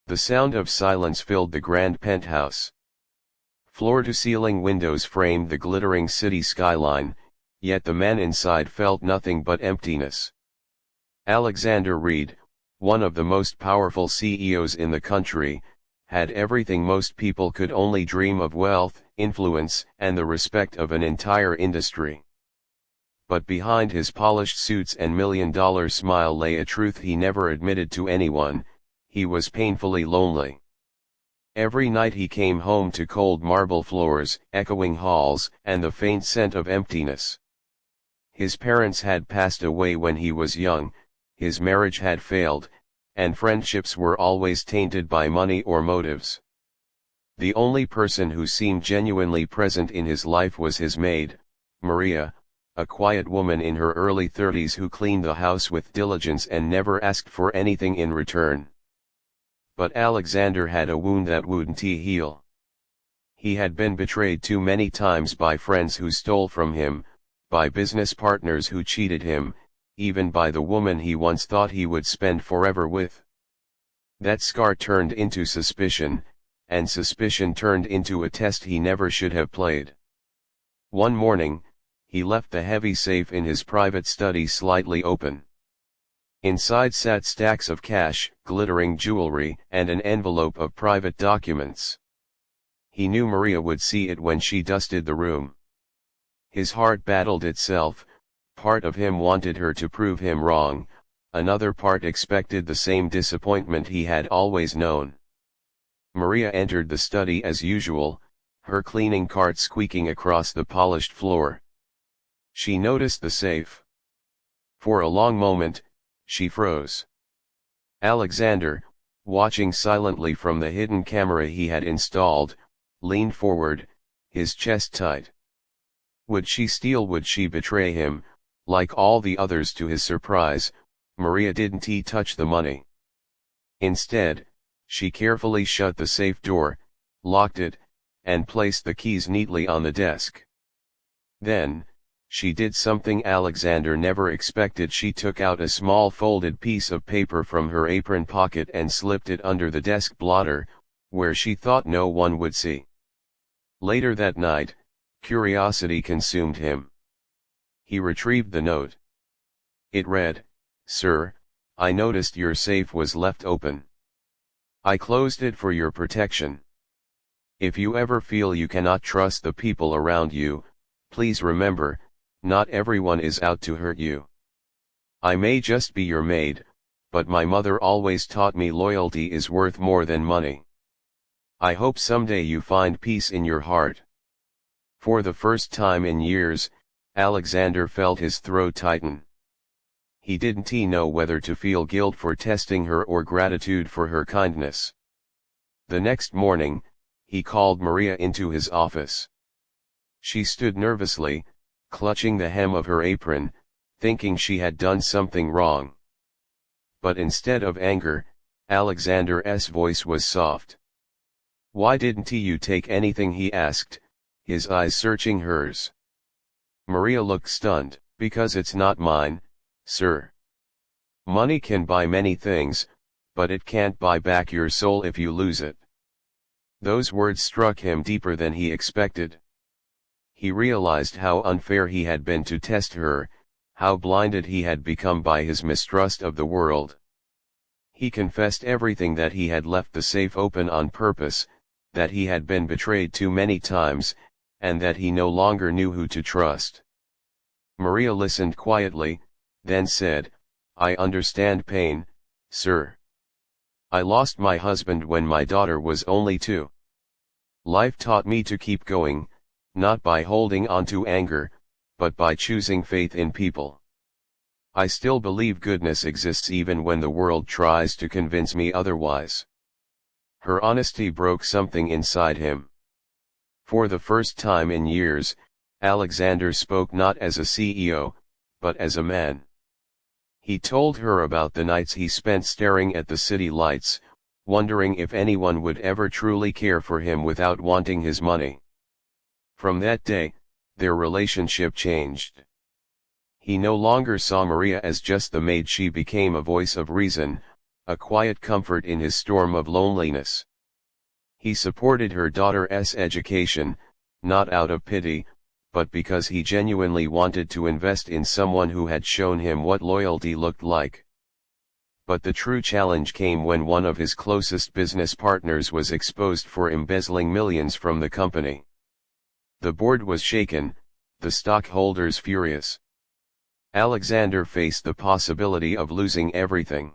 The sound of silence filled the grand penthouse. Floor-to-ceiling windows framed the glittering city skyline, yet the man inside felt nothing but emptiness. Alexander Reed, one of the most powerful CEOs in the country, had everything most people could only dream of: wealth, influence, and the respect of an entire industry. But behind his polished suits and million-dollar smile lay a truth he never admitted to anyone: he was painfully lonely. Every night he came home to cold marble floors, echoing halls, and the faint scent of emptiness. His parents had passed away when he was young, his marriage had failed, and friendships were always tainted by money or motives. The only person who seemed genuinely present in his life was his maid, Maria, a quiet woman in her early 30s who cleaned the house with diligence and never asked for anything in return. But Alexander had a wound that wouldn't heal. He had been betrayed too many times by friends who stole from him, by business partners who cheated him, even by the woman he once thought he would spend forever with. That scar turned into suspicion, and suspicion turned into a test he never should have played. One morning, he left the heavy safe in his private study slightly open. Inside sat stacks of cash, glittering jewelry, and an envelope of private documents. He knew Maria would see it when she dusted the room. His heart battled itself. Part of him wanted her to prove him wrong, another part expected the same disappointment he had always known. Maria entered the study as usual, her cleaning cart squeaking across the polished floor. She noticed the safe. For a long moment, she froze. Alexander, watching silently from the hidden camera he had installed, leaned forward, his chest tight. Would she steal? Would she betray him? Like all the others, to his surprise, Maria didn't touch the money. Instead, she carefully shut the safe door, locked it, and placed the keys neatly on the desk. Then, she did something Alexander never expected. She took out a small folded piece of paper from her apron pocket and slipped it under the desk blotter, where she thought no one would see. Later that night, curiosity consumed him. He retrieved the note. It read, "Sir, I noticed your safe was left open. I closed it for your protection. If you ever feel you cannot trust the people around you, please remember, not everyone is out to hurt you. I may just be your maid, but my mother always taught me loyalty is worth more than money. I hope someday you find peace in your heart." For the first time in years, Alexander felt his throat tighten. He didn't know whether to feel guilt for testing her or gratitude for her kindness. The next morning, he called Maria into his office. She stood nervously, clutching the hem of her apron, thinking she had done something wrong. But instead of anger, Alexander's voice was soft. "Why didn't you take anything?" he asked, his eyes searching hers. Maria looked stunned. "Because it's not mine, sir. Money can buy many things, but it can't buy back your soul if you lose it." Those words struck him deeper than he expected. He realized how unfair he had been to test her, how blinded he had become by his mistrust of the world. He confessed everything: that he had left the safe open on purpose, that he had been betrayed too many times, and that he no longer knew who to trust. Maria listened quietly, then said, "I understand pain, sir. I lost my husband when my daughter was only 2. Life taught me to keep going, not by holding on to anger, but by choosing faith in people. I still believe goodness exists even when the world tries to convince me otherwise." Her honesty broke something inside him. For the first time in years, Alexander spoke not as a CEO, but as a man. He told her about the nights he spent staring at the city lights, wondering if anyone would ever truly care for him without wanting his money. From that day, their relationship changed. He no longer saw Maria as just the maid. She became a voice of reason, a quiet comfort in his storm of loneliness. He supported her daughter's education, not out of pity, but because he genuinely wanted to invest in someone who had shown him what loyalty looked like. But the true challenge came when one of his closest business partners was exposed for embezzling millions from the company. The board was shaken, the stockholders furious. Alexander faced the possibility of losing everything.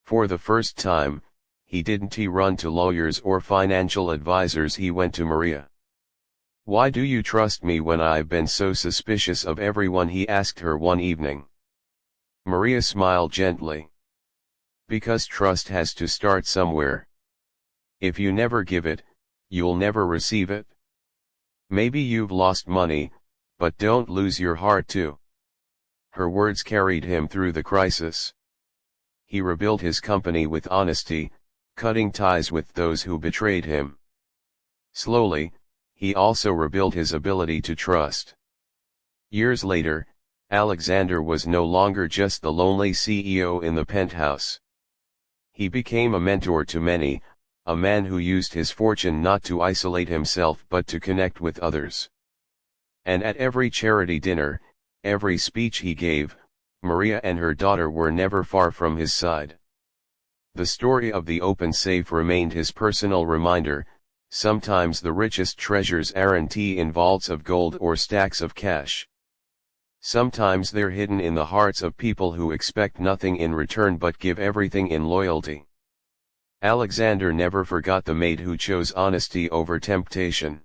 For the first time, he didn't run to lawyers or financial advisors, he went to Maria. "Why do you trust me when I've been so suspicious of everyone?" he asked her one evening. Maria smiled gently. "Because trust has to start somewhere. If you never give it, you'll never receive it. Maybe you've lost money, but don't lose your heart too." Her words carried him through the crisis. He rebuilt his company with honesty, cutting ties with those who betrayed him. Slowly, he also rebuilt his ability to trust. Years later, Alexander was no longer just the lonely CEO in the penthouse. He became a mentor to many, a man who used his fortune not to isolate himself but to connect with others. And at every charity dinner, every speech he gave, Maria and her daughter were never far from his side. The story of the open safe remained his personal reminder. Sometimes the richest treasures aren't in vaults of gold or stacks of cash. Sometimes they're hidden in the hearts of people who expect nothing in return but give everything in loyalty. Alexander never forgot the maid who chose honesty over temptation.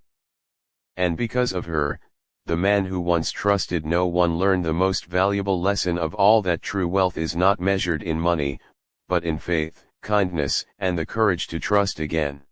And because of her, the man who once trusted no one learned the most valuable lesson of all, that true wealth is not measured in money, but in faith, kindness, and the courage to trust again.